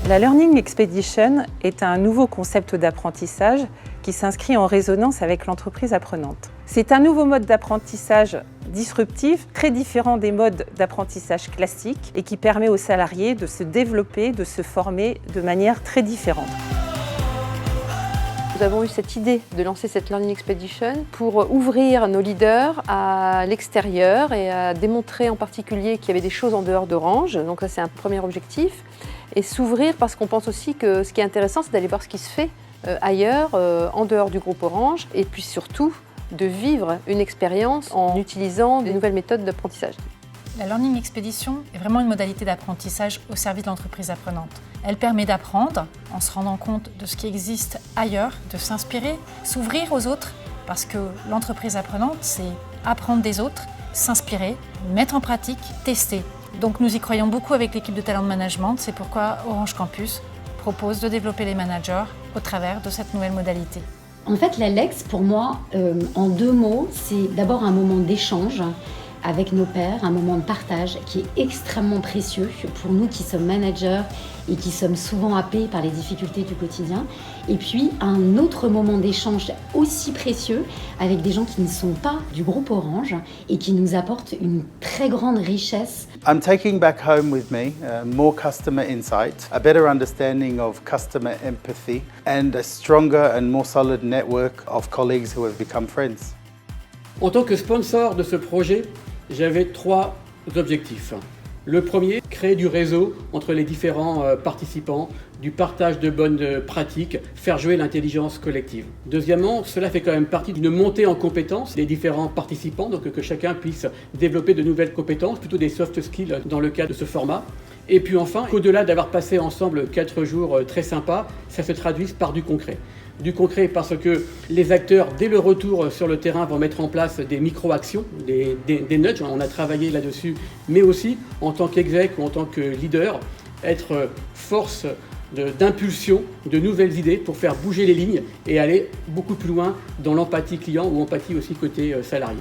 La Learning Expedition est un nouveau concept d'apprentissage qui s'inscrit en résonance avec l'entreprise apprenante. C'est un nouveau mode d'apprentissage disruptif, très différent des modes d'apprentissage classiques et qui permet aux salariés de se développer, de se former de manière très différente. Nous avons eu cette idée de lancer cette Learning Expedition pour ouvrir nos leaders à l'extérieur et à démontrer en particulier qu'il y avait des choses en dehors d'Orange. Donc ça, c'est un premier objectif. Et s'ouvrir parce qu'on pense aussi que ce qui est intéressant, c'est d'aller voir ce qui se fait ailleurs, en dehors du groupe Orange. Et puis surtout, de vivre une expérience en utilisant des nouvelles méthodes d'apprentissage. La Learning Expedition est vraiment une modalité d'apprentissage au service de l'entreprise apprenante. Elle permet d'apprendre en se rendant compte de ce qui existe ailleurs, de s'inspirer, s'ouvrir aux autres, parce que l'entreprise apprenante, c'est apprendre des autres, s'inspirer, mettre en pratique, tester. Donc nous y croyons beaucoup avec l'équipe de Talent Management, c'est pourquoi Orange Campus propose de développer les managers au travers de cette nouvelle modalité. En fait, l'ALEX, pour moi, en 2 mots, c'est d'abord un moment d'échange avec nos pairs, un moment de partage qui est extrêmement précieux pour nous qui sommes managers et qui sommes souvent happés par les difficultés du quotidien. Et puis un autre moment d'échange aussi précieux avec des gens qui ne sont pas du groupe Orange et qui nous apportent une très grande richesse. I'm taking back home with me more customer insight, a better understanding of customer empathy and a stronger and more solid network of colleagues who have become friends. En tant que sponsor de ce projet, j'avais 3 objectifs. Le premier, créer du réseau entre les différents participants, du partage de bonnes pratiques, faire jouer l'intelligence collective. Deuxièmement, cela fait quand même partie d'une montée en compétences des différents participants, donc que chacun puisse développer de nouvelles compétences, plutôt des soft skills dans le cadre de ce format. Et puis enfin, qu'au-delà d'avoir passé ensemble 4 jours très sympas, ça se traduise par du concret. Du concret parce que les acteurs, dès le retour sur le terrain, vont mettre en place des micro-actions, des nudges, on a travaillé là-dessus, mais aussi en tant qu'exec ou en tant que leader, être force d'impulsion, de nouvelles idées pour faire bouger les lignes et aller beaucoup plus loin dans l'empathie client ou empathie aussi côté salarié.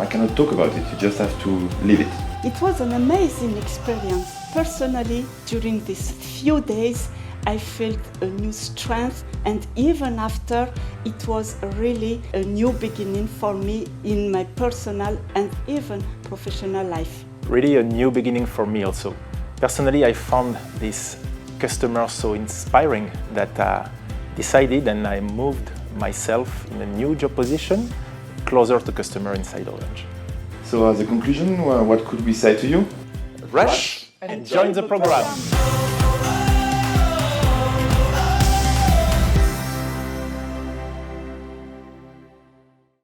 I cannot talk about it, you just have to live it. It was an amazing experience. Personally, during these few days, I felt a new strength, and even after, it was really a new beginning for me in my personal and even professional life. Really a new beginning for me also. Personally, I found this customer so inspiring that I decided and I moved myself in a new job position closer to customer inside Orange. So as a conclusion, what could we say to you? Rush and join the program!